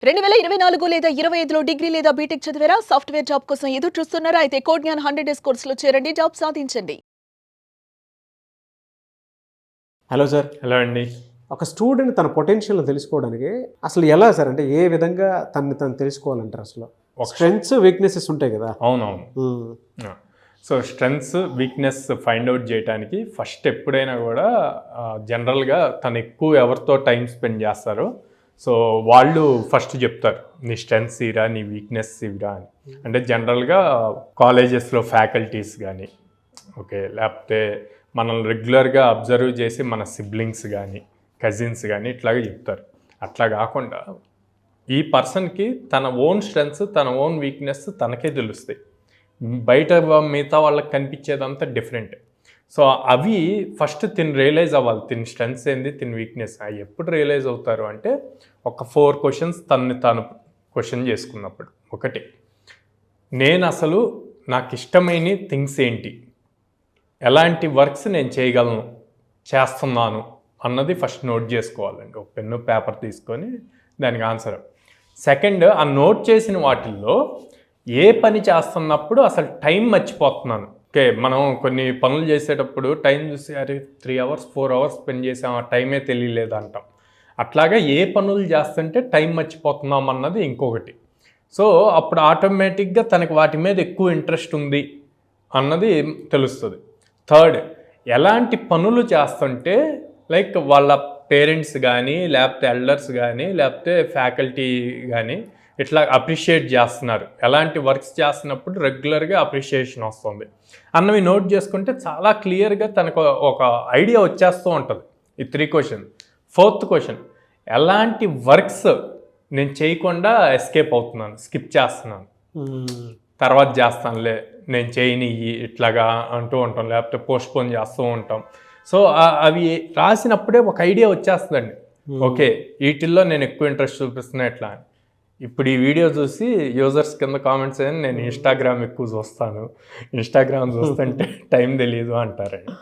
2024 లేదా 25లో డిగ్రీ లేదా బీటెక్ చదివారా? సాఫ్ట్‌వేర్ జాబ్ కోసం ఎదురు చూస్తున్నారా? అయితే కోడ్ జ్ఞాన్ 100 డేస్ కోర్సులో చేరండి, జాబ్ సాధించండి. Hello sir. హలో అండి. ఒక స్టూడెంట్ తన పొటెన్షియల్ని తెలుసుకోవడానికి అసలు ఎలా సార్, అంటే ఏ విధంగా తను తెలుసుకోవాలంటారు? అసలు స్ట్రెంగ్స్ వీక్నెసెస్ ఉంటాయి కదా. అవునవును. So strengths weakness find out చేయడానికి ఫస్ట్ ఎప్పుడైనా కూడా జనరల్గా తను ఎక్కువ ఎవరితో టైం స్పెండ్ చేస్తారో సో వాళ్ళు ఫస్ట్ చెప్తారు నీ స్ట్రెంగ్స్ ఇరా, నీ వీక్నెస్ ఇరా అని. అంటే జనరల్గా కాలేజెస్లో ఫ్యాకల్టీస్ కానీ ఓకే, లేకపోతే మనల్ని రెగ్యులర్గా అబ్జర్వ్ చేసి మన సిబ్లింగ్స్ కానీ కజిన్స్ కానీ ఇట్లాగే చెప్తారు. అట్లా కాకుండా ఈ పర్సన్కి తన ఓన్ స్ట్రెంగ్స్ తన ఓన్ వీక్నెస్ తనకే తెలుస్తాయి. బయట మిగతా వాళ్ళకి కనిపించేదంతా డిఫరెంట్. సో అవి ఫస్ట్ తిని రియలైజ్ అవ్వాలి, తిని స్ట్రెంగ్స్ ఏంది, తిని వీక్నెస్. అవి ఎప్పుడు రియలైజ్ అవుతారు అంటే ఒక 4 క్వశ్చన్స్ తనని తాను క్వశ్చన్ చేసుకున్నప్పుడు. ఒకటి, నేను అసలు నాకు ఇష్టమైన థింగ్స్ ఏంటి, ఎలాంటి వర్క్స్ నేను చేయగలను, చేస్తున్నాను అన్నది ఫస్ట్ నోట్ చేసుకోవాలండి. ఒక పెన్ను పేపర్ తీసుకొని దానికి ఆన్సర్. సెకండ్, ఆ నోట్ చేసిన వాటిల్లో ఏ పని చేస్తున్నప్పుడు అసలు టైం మర్చిపోతున్నాను. ఓకే, మనం కొన్ని పనులు చేసేటప్పుడు టైం చూసి అరే 3 hours 4 hours స్పెండ్ చేసాం, ఆ టైమే తెలియలేదు అంటాం. అట్లాగా ఏ పనులు చేస్తుంటే టైం మర్చిపోతున్నాం అన్నది ఇంకొకటి. సో అప్పుడు ఆటోమేటిక్గా తనకి వాటి మీద ఎక్కువ ఇంట్రెస్ట్ ఉంది అన్నది తెలుస్తుంది. థర్డ్, ఎలాంటి పనులు చేస్తుంటే లైక్ వాళ్ళ పేరెంట్స్ కానీ లేకపోతే ఎల్డర్స్ కానీ లేకపోతే ఫ్యాకల్టీ కానీ ఇట్లా అప్రిషియేట్ చేస్తున్నారు, ఎలాంటి వర్క్స్ చేస్తున్నప్పుడు రెగ్యులర్గా అప్రిషియేషన్ వస్తుంది అన్నవి నోట్ చేసుకుంటే చాలా క్లియర్గా తనకు ఒక ఐడియా వచ్చేస్తూ ఉంటుంది. ఈ 3 క్వశ్చన్. ఫోర్త్ క్వశ్చన్, ఎలాంటి వర్క్స్ నేను చేయకుండా ఎస్కేప్ అవుతున్నాను, స్కిప్ చేస్తున్నాను, తర్వాత చేస్తానులే, నేను చేయని ఇట్లాగా అంటూ ఉంటాం, లేకపోతే పోస్ట్పోన్ చేస్తూ ఉంటాం. సో అవి రాసినప్పుడే ఒక ఐడియా వచ్చేస్తుందండి. ఓకే, వీటిల్లో నేను ఎక్కువ ఇంట్రెస్ట్ చూపిస్తున్నా ఎట్లా అని. ఇప్పుడు ఈ వీడియో చూసి యూజర్స్ కింద కామెంట్స్ అని నేను ఇన్స్టాగ్రామ్ ఎక్కువ చూస్తాను, ఇన్స్టాగ్రామ్ చూస్తుంటే టైం తెలియదు అంటారండి.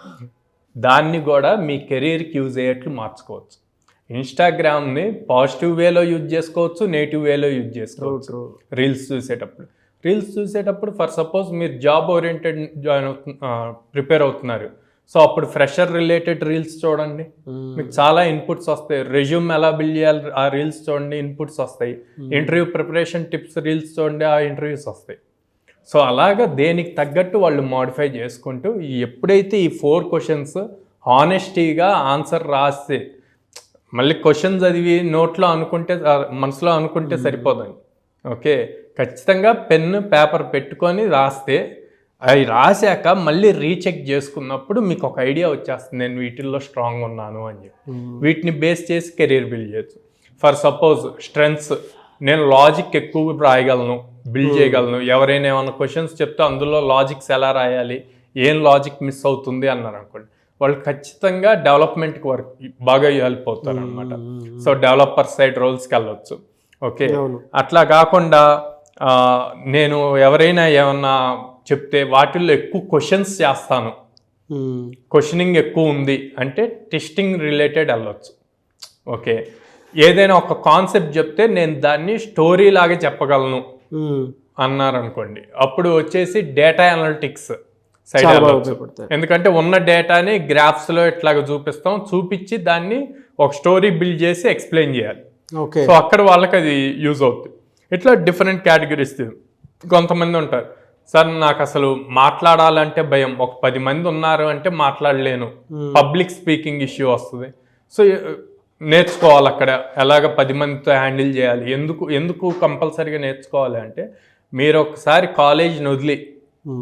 దాన్ని కూడా మీ కెరీర్కి యూజ్ అయ్యేట్లు మార్చుకోవచ్చు. ఇన్స్టాగ్రామ్ని పాజిటివ్ వేలో యూజ్ చేసుకోవచ్చు, నెగిటివ్ వేలో యూజ్ చేసుకోవచ్చు. రీల్స్ చూసేటప్పుడు ఫర్ సపోజ్ మీరు జాబ్ ఓరియంటెడ్ ప్రిపేర్ అవుతున్నారు, సో అప్పుడు ఫ్రెషర్ రిలేటెడ్ రీల్స్ చూడండి, మీకు చాలా ఇన్పుట్స్ వస్తాయి. రెజ్యూమ్ ఎలా బిల్డ్ చేయాలి ఆ రీల్స్ చూడండి, ఇన్పుట్స్ వస్తాయి. ఇంటర్వ్యూ ప్రిపరేషన్ టిప్స్ రీల్స్ చూడండి, ఆ ఇంటర్వ్యూస్ వస్తాయి. సో అలాగా దేనికి తగ్గట్టు వాళ్ళు మోడిఫై చేసుకుంటూ ఎప్పుడైతే ఈ 4 క్వశ్చన్స్ హానెస్టీగా ఆన్సర్ రాస్తే, మళ్ళీ క్వశ్చన్ చదివి నోట్లో అనుకుంటే మనసులో అనుకుంటే సరిపోదండి. ఓకే, ఖచ్చితంగా పెన్ను పేపర్ పెట్టుకొని రాస్తే అవి రాశాక మళ్ళీ రీచెక్ చేసుకున్నప్పుడు మీకు ఒక ఐడియా వచ్చేస్తుంది, నేను వీటిల్లో స్ట్రాంగ్ ఉన్నాను అని చెప్పి. వీటిని బేస్ చేసి కెరీర్ బిల్డ్ చేయొచ్చు. ఫర్ సపోజ్ స్ట్రెంగ్స్, నేను లాజిక్ ఎక్కువ రాయగలను, బిల్డ్ చేయగలను. ఎవరైనా ఏమైనా క్వశ్చన్స్ చెప్తే అందులో లాజిక్స్ ఎలా రాయాలి, ఏం లాజిక్ మిస్ అవుతుంది అన్నారు అనుకోండి, వాళ్ళు ఖచ్చితంగా డెవలప్మెంట్కి వర్క్ బాగా హెల్ప్ అవుతారు అనమాట. సో డెవలపర్ సైడ్ రోల్స్కి వెళ్ళొచ్చు. ఓకే, అట్లా కాకుండా నేను ఎవరైనా ఏమన్నా చెప్తే వాటిల్లో ఎక్కువ క్వశ్చన్స్ చేస్తాను, క్వశ్చనింగ్ ఎక్కువ ఉంది అంటే టెస్టింగ్ రిలేటెడ్ వెళ్ళొచ్చు. ఓకే, ఏదైనా ఒక కాన్సెప్ట్ చెప్తే నేను దాన్ని స్టోరీ లాగా చెప్పగలను అన్నారనుకోండి, అప్పుడు వచ్చేసి డేటా అనలిటిక్స్ సైడ్ వెళ్ళొచ్చు. ఎందుకంటే ఉన్న డేటాని గ్రాఫ్స్లో ఇట్లాగా చూపించి దాన్ని ఒక స్టోరీ బిల్డ్ చేసి ఎక్స్ప్లెయిన్ చేయాలి. సో అక్కడ వాళ్ళకి అది యూజ్ అవుతుంది. ఇట్లా డిఫరెంట్ కేటగిరీస్. కొంతమంది ఉంటారు, సార్ నాకు అసలు మాట్లాడాలంటే భయం, ఒక 10 మంది ఉన్నారు అంటే మాట్లాడలేను, పబ్లిక్ స్పీకింగ్ ఇష్యూ వస్తుంది. సో నేర్చుకోవాలి అక్కడ ఎలాగ 10 మందితో హ్యాండిల్ చేయాలి. ఎందుకు కంపల్సరీగా నేర్చుకోవాలి అంటే, మీరు ఒకసారి కాలేజ్ని వదిలి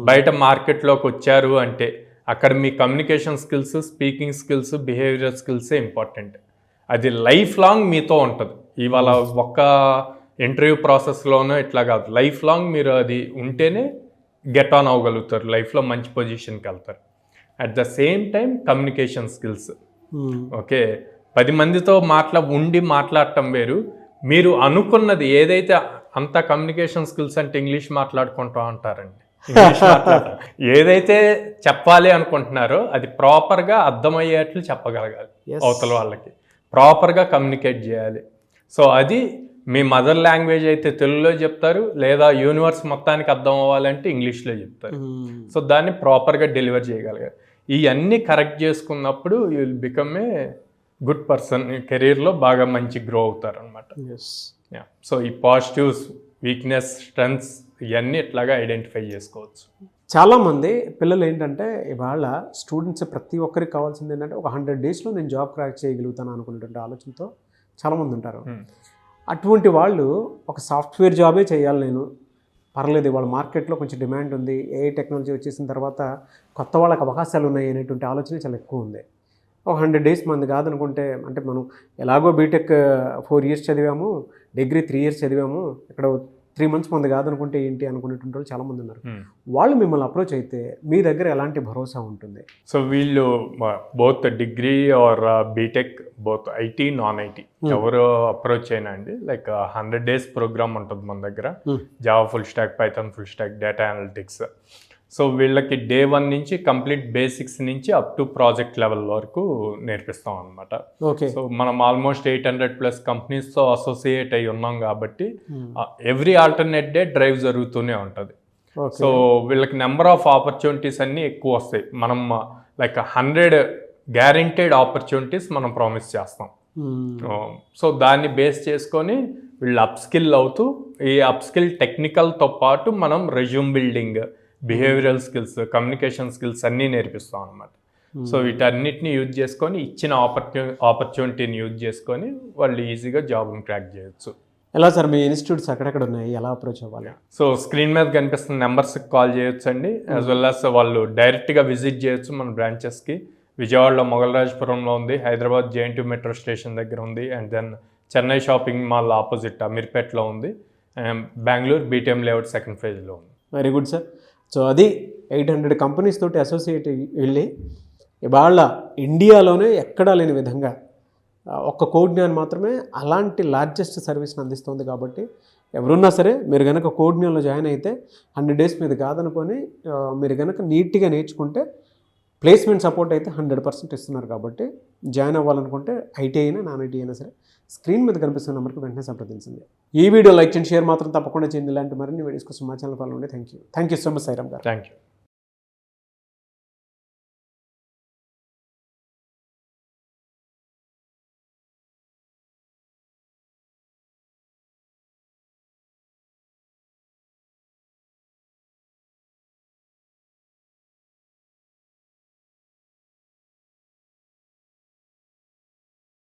బయట మార్కెట్లోకి వచ్చారు అంటే అక్కడ మీ communication skills, speaking skills, behaviour స్కిల్సే ఇంపార్టెంట్. అది లైఫ్ లాంగ్ మీతో ఉంటుంది. ఇవాళ ఒక్క ఇంటర్వ్యూ ప్రాసెస్లోనూ ఇట్లా కాదు, లైఫ్ లాంగ్ మీరు అది ఉంటేనే గెట్ ఆన్ అవ్వగలుగుతారు, లైఫ్లో మంచి పొజిషన్కి వెళ్తారు. At the same time communication skills. Okay, 10 మందితో మాట్లాడటం వేరు, మీరు అనుకున్నది ఏదైతే అంత కమ్యూనికేషన్ స్కిల్స్ అంటే ఇంగ్లీష్ మాట్లాడుకుంటూ అంటారండి. ఇంగ్లీష్ ఏదైతే చెప్పాలి అనుకుంటున్నారో అది ప్రాపర్గా అర్థమయ్యేట్లు చెప్పగలగాలి, అవతల వాళ్ళకి ప్రాపర్గా కమ్యూనికేట్ చేయాలి. సో అది మీ మదర్ లాంగ్వేజ్ అయితే తెలుగులో చెప్తారు, లేదా యూనివర్స్ మొత్తానికి అర్థం అవ్వాలంటే ఇంగ్లీష్లో చెప్తారు. సో దాన్ని ప్రాపర్గా డెలివర్ చేయగలిగారు. ఇవన్నీ కరెక్ట్ చేసుకున్నప్పుడు you will become a good person, కెరీర్లో బాగా మంచి గ్రో అవుతారు అనమాట. సో ఈ పాజిటివ్స్, వీక్నెస్, స్ట్రెంగ్స్ ఇవన్నీ ఇట్లాగా ఐడెంటిఫై చేసుకోవచ్చు. చాలామంది పిల్లలు ఏంటంటే ఇవాళ స్టూడెంట్స్ ప్రతి ఒక్కరికి కావాల్సింది ఏంటంటే ఒక 100 డేస్లో నేను జాబ్ క్రాక్ చేయగలుగుతాను అనుకునేటువంటి ఆలోచనతో చాలామంది ఉంటారు. అటువంటి వాళ్ళు ఒక సాఫ్ట్వేర్ జాబే చేయాలి, నేను పర్లేదు ఇవాళ మార్కెట్లో కొంచెం డిమాండ్ ఉంది, ఏ టెక్నాలజీ వచ్చేసిన తర్వాత కొత్త వాళ్ళకి అవకాశాలు ఉన్నాయి అనేటువంటి ఆలోచన చాలా ఎక్కువ ఉంది. ఒక 100 డేస్ మంది కాదనుకుంటే, అంటే మనం ఎలాగో బీటెక్ 4 years చదివాము, డిగ్రీ 3 years చదివాము, ఇక్కడ 3 months మంది కాదనుకుంటే ఏంటి అనుకునేటువంటి వాళ్ళు చాలామంది ఉన్నారు. వాళ్ళు మిమ్మల్ని అప్రోచ్ అయితే మీ దగ్గర ఎలాంటి భరోసా ఉంటుంది? సో వీళ్ళు both degree or BTech, both IT, non IT ఎవరు అప్రోచ్ అయినా అండి, లైక్ 100 days ప్రోగ్రామ్ ఉంటుంది మన దగ్గర. Java full stack, Python full stack, data analytics. So వీళ్ళకి day 1 నుంచి కంప్లీట్ బేసిక్స్ నుంచి అప్ టు ప్రాజెక్ట్ లెవెల్ వరకు నేర్పిస్తాం అనమాట. ఓకే. సో మనం ఆల్మోస్ట్ 800+ కంపెనీస్తో అసోసియేట్ అయి ఉన్నాం కాబట్టి ఎవ్రీ ఆల్టర్నేట్ డే డ్రైవ్ జరుగుతూనే ఉంటుంది. సో వీళ్ళకి నెంబర్ ఆఫ్ ఆపర్చునిటీస్ అన్నీ ఎక్కువ వస్తాయి. మనం లైక్ 100 గ్యారెంటెడ్ ఆపర్చునిటీస్ మనం ప్రామిస్ చేస్తాం. సో దాన్ని బేస్ చేసుకొని వీళ్ళు అప్స్కిల్ అవుతూ, ఈ అప్స్కిల్ టెక్నికల్తో పాటు మనం resume building, behavioural skills, communication skills అన్నీ నేర్పిస్తాం అనమాట. సో వీటన్నిటిని యూజ్ చేసుకొని, ఇచ్చిన ఆపర్చునిటీని యూజ్ చేసుకొని వాళ్ళు ఈజీగా జాబ్ని క్రాక్ చేయొచ్చు. ఎలా సార్ మీ ఇన్స్టిట్యూట్స్ ఎక్కడెక్కడ ఉన్నాయి, ఎలా అప్రోచ్ అవ్వాలి? సో స్క్రీన్ మీద కనిపిస్తున్న నెంబర్స్కి కాల్ చేయొచ్చు అండి, యాజ్ వెల్ యాజ్ వాళ్ళు డైరెక్ట్గా విజిట్ చేయొచ్చు మన బ్రాంచెస్కి. విజయవాడలో మొగల్రాజపురంలో ఉంది, హైదరాబాద్ JNT మెట్రో స్టేషన్ దగ్గర ఉంది, and then Chennai shopping mall opposite అమీర్పేట్లో ఉంది, Bengaluru BTM layout 2nd phase ఉంది. Very good sir. సో అది 800 కంపెనీస్ తోటి అసోసియేట్ వెళ్ళి ఇవాళ ఇండియాలోనే ఎక్కడా లేని విధంగా ఒక్క కోడ్న్యాన్ మాత్రమే అలాంటి లార్జెస్ట్ సర్వీస్ని అందిస్తుంది. కాబట్టి ఎవరున్నా సరే మీరు కనుక కోడ్న్యాన్లో జాయిన్ అయితే 100 డేస్ మీద కాదనుకొని మీరు కనుక నీట్గా నేర్చుకుంటే ప్లేస్మెంట్ సపోర్ట్ అయితే 100% ఇస్తున్నారు. కాబట్టి జాయిన్ అవ్వాలనుకుంటే ఐటీ అయినా నాన్ ఐటీ అయినా సరే స్క్రీన్ మీద కనిపిస్తున్న నెంబర్కి వెంటనే సంప్రదించండి. ఈ వీడియో లైక్ చేయండి, షేర్ మాత్రం తప్పకుండా చేయండి. ఇలాంటి మరిన్ని వీడియోస్ కోసం మా ఛానల్ ఫాలో అండి. Thank you so much Sairam గారు. Thank you.